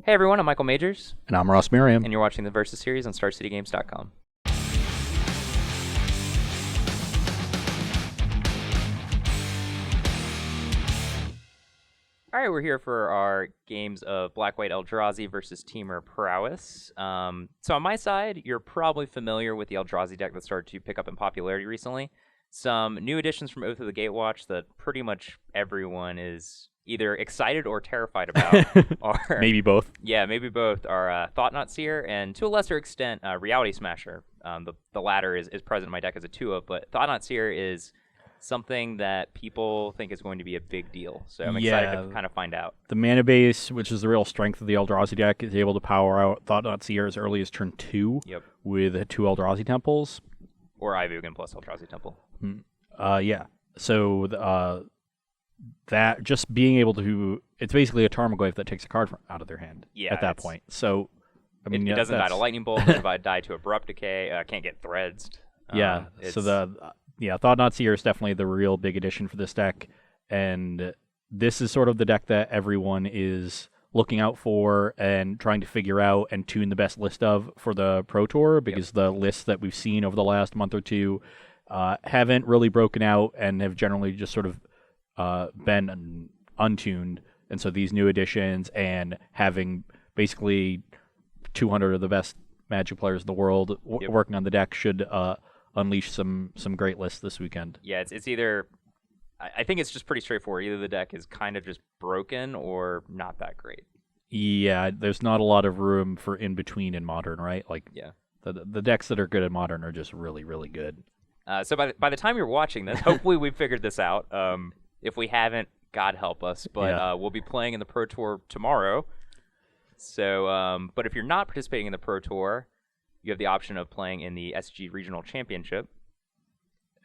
Hey everyone, I'm Michael Majors. And I'm Ross Merriam. And you're watching the Versus series on StarCityGames.com. All right, we're here for our games of Black-White Eldrazi versus Temur Prowess. So on my side, you're probably familiar with the Eldrazi deck that started to pick up in popularity recently. Some new additions from Oath of the Gatewatch that pretty much everyone is either excited or terrified about. Are, maybe both. Yeah, maybe both are Thought-Knot Seer and, to a lesser extent, Reality Smasher. The latter is present in my deck as a 2-up, but Thought-Knot Seer is something that people think is going to be a big deal. So I'm excited to kind of find out. The mana base, which is the real strength of the Eldrazi deck, is able to power out Thought-Knot Seer as early as turn 2 with 2 Eldrazi Temples. Or Ivugan plus Eldrazi Temple. Yeah. So that just being able to... It's basically a Tarmogoyf that takes a card out of their hand at that point. So, I mean, it doesn't die to Lightning Bolt, it doesn't die to Abrupt Decay, can't get Threads. Thought-Knot Seer is definitely the real big addition for this deck, and this is sort of the deck that everyone is looking out for and trying to figure out and tune the best list of for the Pro Tour, because the lists that we've seen over the last month or two haven't really broken out and have generally just sort of been untuned. And so these new additions and having basically 200 of the best Magic players in the world working on the deck should unleash some great lists this weekend. Yeah, it's either... I think it's just pretty straightforward. Either the deck is kind of just broken or not that great. Yeah, there's not a lot of room for in-between in Modern, right? The decks that are good in Modern are just really, really good. So by the time you're watching this, hopefully we've figured this out. If we haven't, God help us. But we'll be playing in the Pro Tour tomorrow. So, but if you're not participating in the Pro Tour, you have the option of playing in the SG Regional Championship.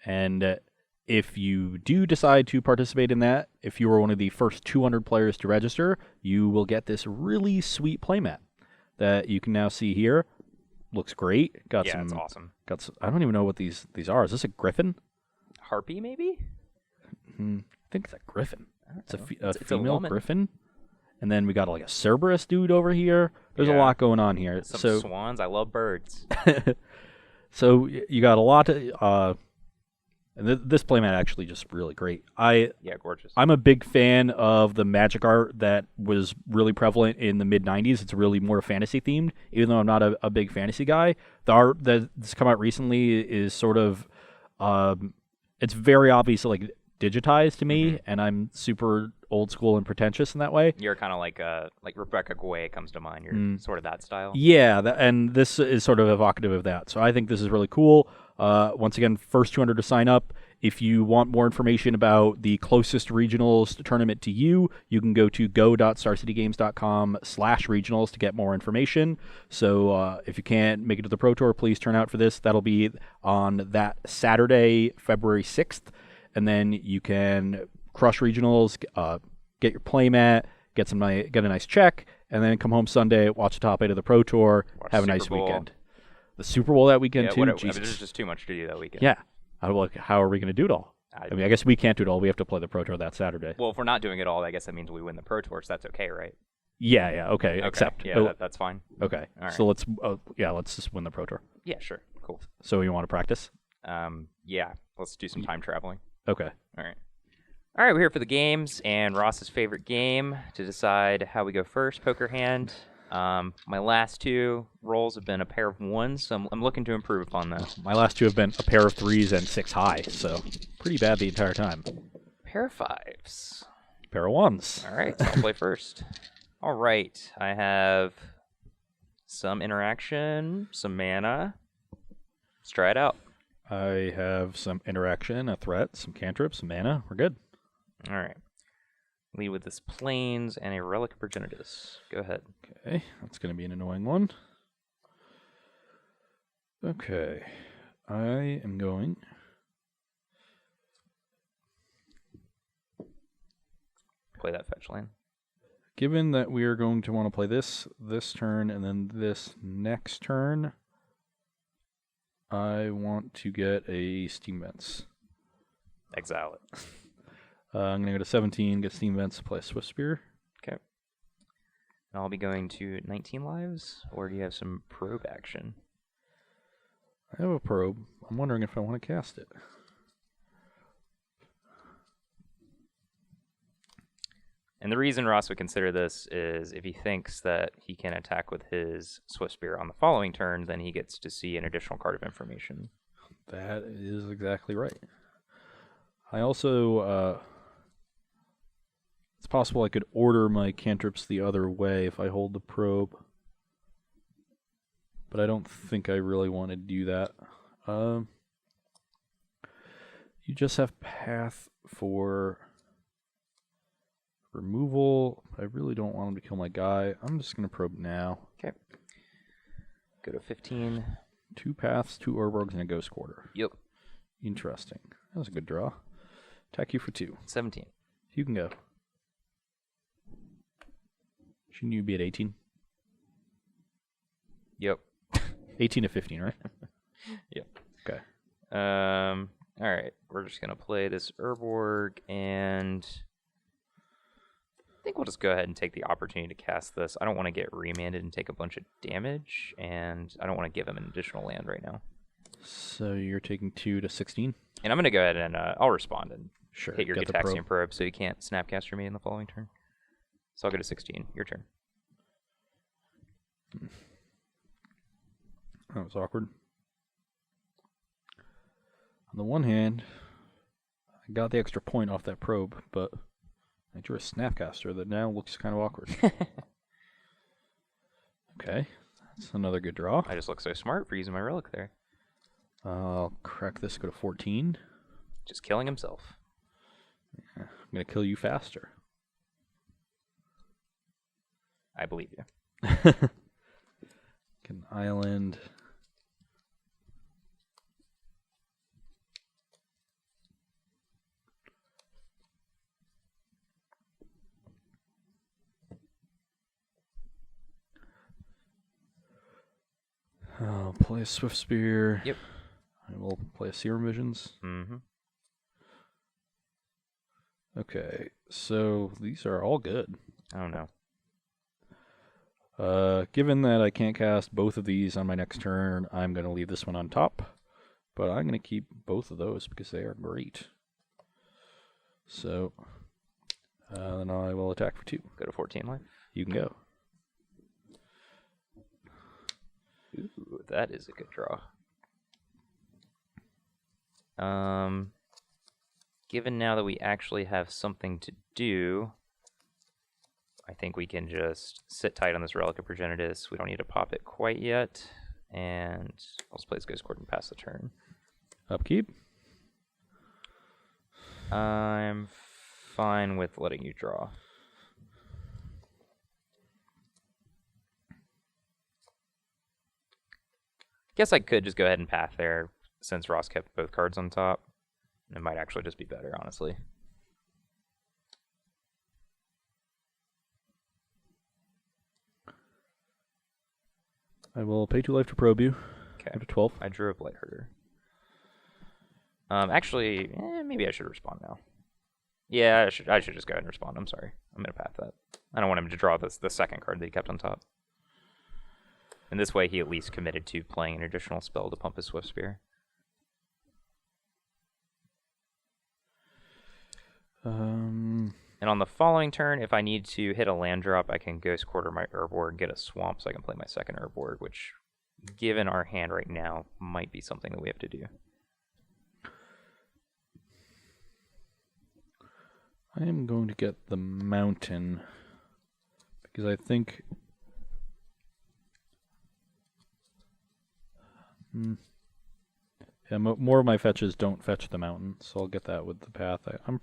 And if you do decide to participate in that, if you are one of the first 200 players to register, you will get this really sweet playmat that you can now see here. Looks great. It's awesome. I don't even know what these are. Is this a griffin? Harpy, maybe? I think it's a griffin. It's a female griffin. And then we got like a Cerberus dude over here. There's a lot going on here. Some swans. I love birds. So you got a lot to... and this playmat actually just really great. Gorgeous. I'm a big fan of the Magic art that was really prevalent in the mid-'90s. It's really more fantasy themed, even though I'm not a big fantasy guy. The art that's come out recently is sort of... it's very obvious like digitized to me, and I'm super old school and pretentious in that way. You're kind of like Rebecca Guay comes to mind. You're sort of that style. Yeah, and this is sort of evocative of that. So I think this is really cool. Once again, first 200 to sign up. If you want more information about the closest regionals tournament to you, you can go to go.starcitygames.com/regionals to get more information. So if you can't make it to the Pro Tour, please turn out for this. That'll be on that Saturday, February 6th. And then you can crush regionals, get your playmat, get a nice check, and then come home Sunday, watch the top 8 of the Pro Tour, have a nice weekend. The Super Bowl that weekend too. There's just too much to do that weekend. Yeah. How are we going to do it all? I mean, I guess we can't do it all. We have to play the Pro Tour that Saturday. Well, if we're not doing it all, I guess that means we win the Pro Tour, so that's okay, right? Yeah, okay. Except. Yeah, that's fine. Okay. All right. So let's just win the Pro Tour. Yeah, sure. Cool. So you want to practice? Yeah. Let's do some time traveling. Okay. All right, we're here for the games, and Ross's favorite game to decide how we go first, poker hand. My last 2 rolls have been a pair of 1s, so I'm looking to improve upon that. My last 2 have been a pair of 3s and 6 high, so pretty bad the entire time. Pair of 5s. Pair of 1s. All right, so I'll play first. All right, I have some interaction, some mana. Let's try it out. I have some interaction, a threat, some cantrips, some mana. We're good. All right. Lead with this Plains and a Relic of Progenitus. Go ahead. Okay, that's going to be an annoying one. Okay, I am going... Play that fetch land. Given that we are going to want to play this turn and then this next turn, I want to get a Steam Vents. Exile it. I'm going to go to 17, get Steam Vents, play a Swift Spear. Okay. And I'll be going to 19 lives, or do you have some probe action? I have a probe. I'm wondering if I want to cast it. And the reason Ross would consider this is if he thinks that he can attack with his Swift Spear on the following turn, then he gets to see an additional card of information. That is exactly right. I also, it's possible I could order my cantrips the other way if I hold the probe. But I don't think I really want to do that. You just have path for removal. I really don't want him to kill my guy. I'm just going to probe now. Okay. Go to 15. 2 paths, 2 Urborgs, and a Ghost Quarter. Yep. Interesting. That was a good draw. Attack you for 2. 17. You can go. Shouldn't you be at 18? Yep. 18 to 15, right? Yep. Okay. All right. We're just gonna play this Urborg, and I think we'll just go ahead and take the opportunity to cast this. I don't want to get remanded and take a bunch of damage, and I don't want to give him an additional land right now. So you're taking 2 to 16? And I'm gonna go ahead and I'll respond and Sure. hit your Get the Gitaxian probe, so you can't Snapcaster me in the following turn. So I'll go to 16. Your turn. That was awkward. On the one hand, I got the extra point off that probe, but I drew a Snapcaster that now looks kind of awkward. Okay, that's another good draw. I just look so smart for using my relic there. I'll crack this, go to 14. Just killing himself. Yeah, I'm going to kill you faster. I believe you. An island. I'll play a Swift Spear. Yep. I will play a Serum Visions. Mm-hmm. Okay, so these are all good. Oh no. Given that I can't cast both of these on my next turn, I'm going to leave this one on top. But I'm going to keep both of those because they are great. So, then I will attack for 2. Go to 14 life. You can go. Ooh, that is a good draw. Given now that we actually have something to do, I think we can just sit tight on this Relic of Progenitus. We don't need to pop it quite yet. And let's play this Ghost Court and pass the turn. Upkeep. I'm fine with letting you draw. Guess I could just go ahead and path there since Ross kept both cards on top. It might actually just be better, honestly. I will pay 2 life to probe you. Okay. Go to 12. I drew a Blighterder. Actually, maybe I should respond now. Yeah, I should just go ahead and respond. I'm sorry. I'm going to path that. I don't want him to draw the second card that he kept on top. And this way he at least committed to playing an additional spell to pump his Swift Spear. And on the following turn, if I need to hit a land drop, I can Ghost Quarter my Urborg, get a Swamp, so I can play my second Urborg, which, given our hand right now, might be something that we have to do. I am going to get the mountain because I think yeah, more of my fetches don't fetch the mountain, so I'll get that with the path. I'm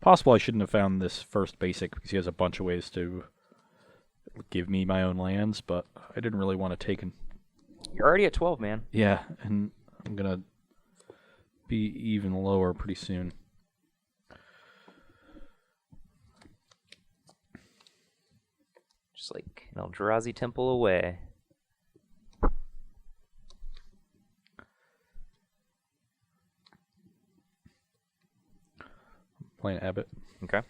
possible I shouldn't have found this first basic because he has a bunch of ways to give me my own lands, but I didn't really want to take him. You're already at 12, man. Yeah, and I'm gonna be even lower pretty soon. Just like an Eldrazi temple away. Playing Abbott. Okay.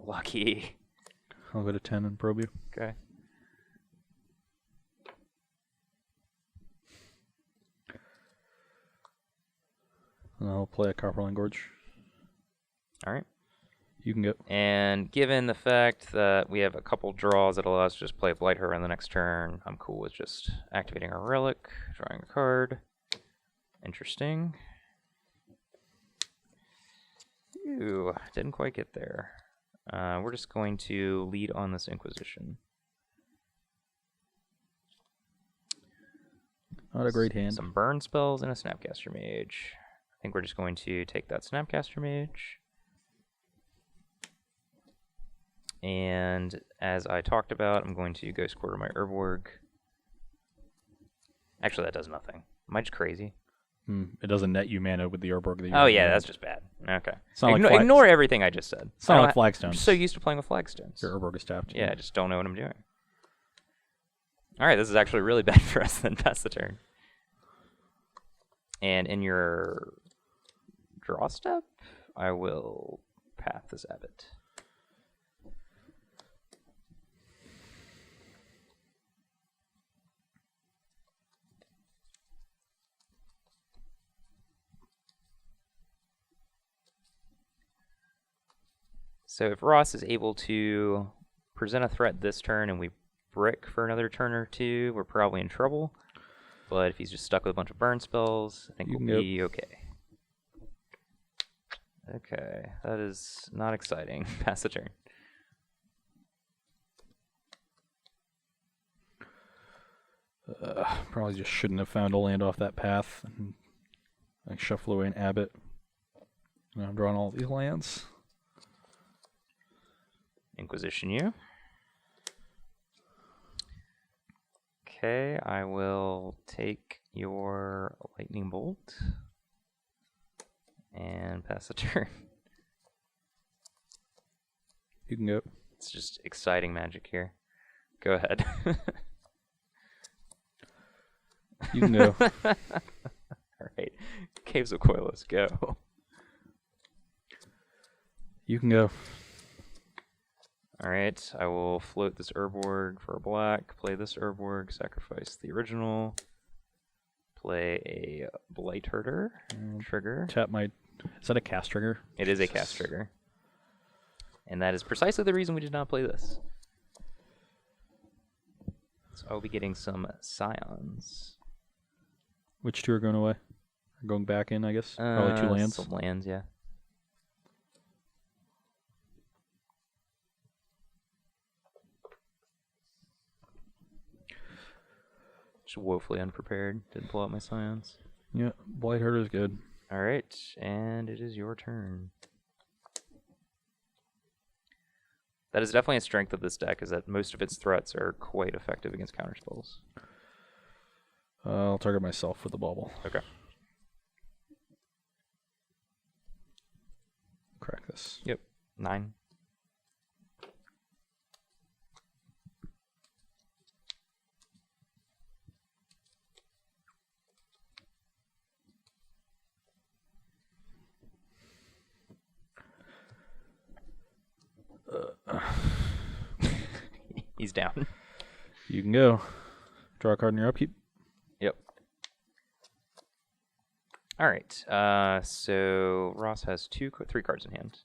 Lucky. I'll go to 10 and probe you. Okay. And I'll play a Copperline Gorge. All right. You can go. And given the fact that we have a couple draws that allow us to just play Blight her on the next turn, I'm cool with just activating our relic, drawing a card. Interesting. Ew, didn't quite get there. We're just going to lead on this Inquisition. Not a great hand. Some burn spells and a Snapcaster Mage. I think we're just going to take that Snapcaster Mage. And as I talked about, I'm going to Ghost Quarter my Urborg. Actually, that does nothing. Am I just crazy? It doesn't net you mana with the Urborg that you Oh, yeah, that's just bad. Okay. It's not like Ignore everything I just said. It's not like I'm Flagstones. so used to playing with Flagstones. Your Urborg is tapped. Yeah, I just don't know what I'm doing. All right, this is actually really bad for us then. Pass the turn. And in your draw step, I will path this Abbot. So if Ross is able to present a threat this turn and we brick for another turn or two, we're probably in trouble. But if he's just stuck with a bunch of burn spells, I think we'll be okay. Okay, that is not exciting. Pass the turn. Probably just shouldn't have found a land off that path. I shuffle away an Abbot. And I'm drawing all these lands. Inquisition you. Okay, I will take your Lightning Bolt and pass the turn. You can go. It's just exciting magic here. Go ahead. You can go. Alright. Caves of Koilos, go. You can go. Alright, I will float this Urborg for a black, play this Urborg, sacrifice the original, play a Blight Herder, trigger. Tap my... Is that a cast trigger? It is a cast trigger. And that is precisely the reason we did not play this. So I'll be getting some Scions. Which two are going away? Or going back in, I guess? Probably 2 lands. Some lands, yeah. Just woefully unprepared. Didn't pull out my Scions. Yeah, Blight Herder is good. Alright, and it is your turn. That is definitely a strength of this deck, is that most of its threats are quite effective against counterspells. I'll target myself with the bauble. Okay. Crack this. Yep. 9. He's down. You can go. Draw a card in your upkeep. Yep. All right. So Ross has 3 cards in hand.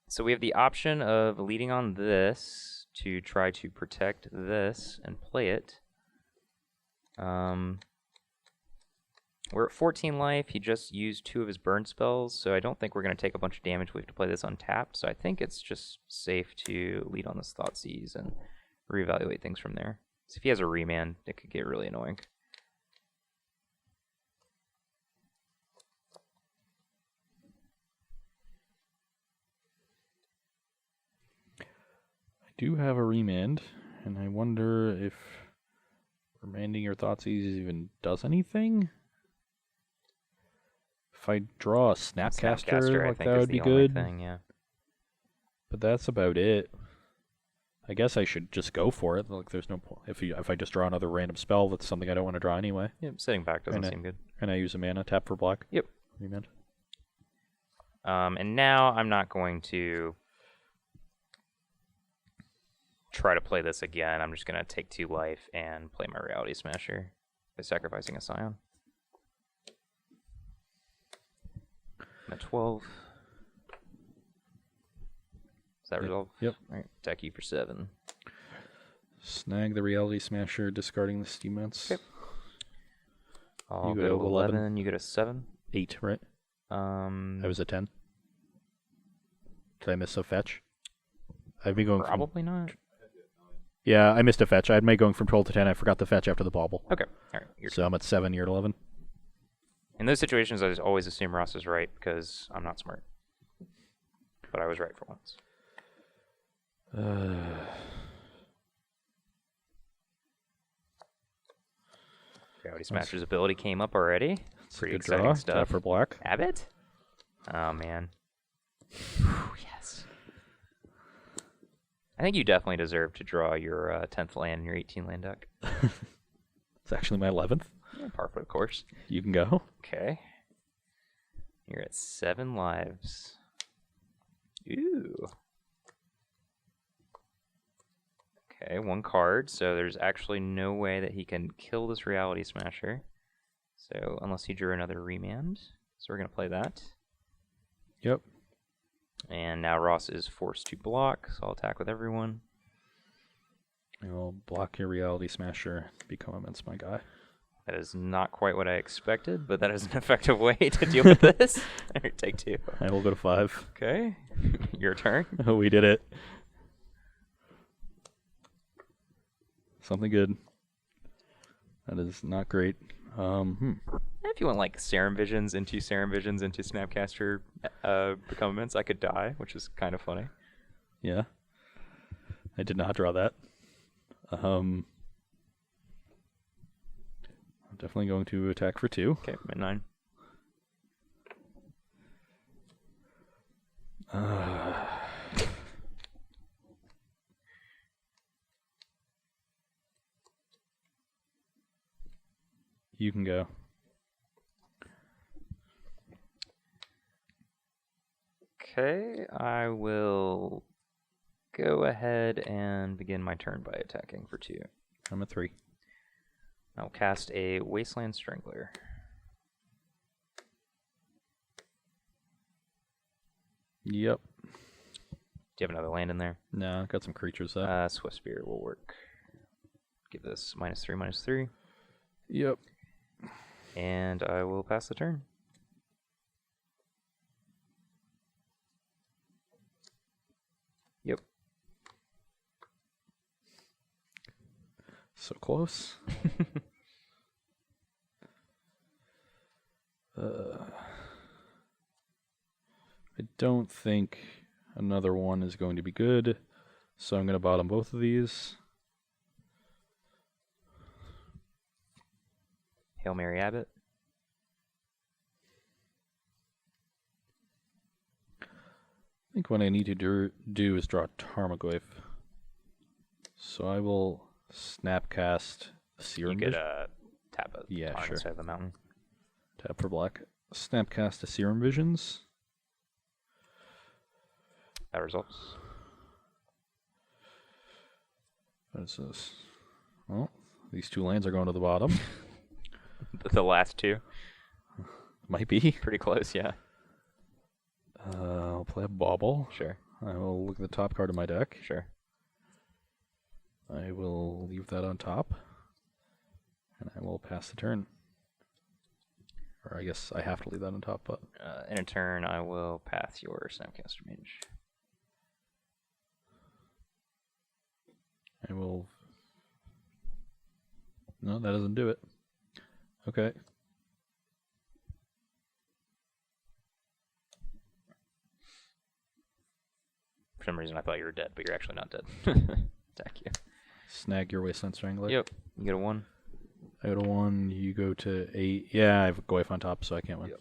So we have the option of leading on this to try to protect this and play it. We're at 14 life. He just used 2 of his burn spells, so I don't think we're going to take a bunch of damage. We have to play this untapped, so I think it's just safe to lead on this Thoughtseize and reevaluate things from there. So if he has a remand, it could get really annoying. I do have a remand, and I wonder if remanding your Thoughtseize even does anything? If I draw a Snapcaster, like that would be good. Thing, yeah. But that's about it. I guess I should just go for it. Like, there's no point. If I just draw another random spell, that's something I don't want to draw anyway. Yep, sitting back doesn't seem good. And I use a mana tap for black. Yep. Remand. And now I'm not going to try to play this again, I'm just gonna take 2 life and play my Reality Smasher by sacrificing a Scion. I'm at 12. Does that resolve? Yep. Alright, attack you for 7. Snag the Reality Smasher, discarding the steam mounts. Okay. I'll You go go to 11. You go to 7. 8, right? I was at 10. Did I miss a fetch? I'd be going Probably not. Yeah, I missed a fetch. I had my going from 12 to 10. I forgot the fetch after the bauble. Okay. Alright. So I'm at 7, you're at 11. In those situations, I just always assume Ross is right because I'm not smart. But I was right for once. Reality Smasher's ability came up already. Pretty exciting draw. stuff. Tap for black. Abbott? Oh, man. Whew, yes. I think you definitely deserve to draw your 10th land in your 18 land deck. It's actually my 11th. Yeah, par for the course. You can go. Okay. You're at 7 lives. Ooh. Okay, 1 card, so there's actually no way that he can kill this Reality Smasher. So, unless he drew another remand. So we're going to play that. Yep. And now Ross is forced to block, so I'll attack with everyone. I will block your Reality Smasher, become immense, my guy. That is not quite what I expected, but that is an effective way to deal with this. Alright, take 2. I will go to 5. Okay. Your turn. Oh, we did it. Something good. That is not great. If you want like Serum Visions into Snapcaster become immense, I could die, which is kind of funny. Yeah. I did not draw that. I'm definitely going to attack for 2. Okay, I'm at 9. You can go. Okay, I will go ahead and begin my turn by attacking for 2. I'm at 3. I'll cast a Wasteland Strangler. Yep. Do you have another land in there? No, got some creatures though. Swift Spirit will work. Give this -3/-3. Yep. And I will pass the turn. Yep. So close. I don't think another one is going to be good, so I'm going to bottom both of these. Hail Mary Abbott. I think what I need to do is draw Tarmogoyf. So I will Snapcast Serum. You could tap a Yeah, tarn sure. instead of the mountain. Tap for black. Snapcast a Serum Visions. That results. What is this? Well, these 2 lands are going to the bottom. The last 2. Might be. Pretty close, yeah. I'll play a Bauble. Sure. I will look at the top card of my deck. Sure. I will leave that on top. And I will pass the turn. Or I guess I have to leave that on top, but... In a turn, I will pass your Snapcaster Mage. I will... No, that doesn't do it. Okay. For some reason, I thought you were dead, but you're actually not dead. Attack you. Snag your Wasteland Strangler. Yep. You get a 1. I go to 1, you go to 8. Yeah, I have Goyf on top, so I can't win. Yep.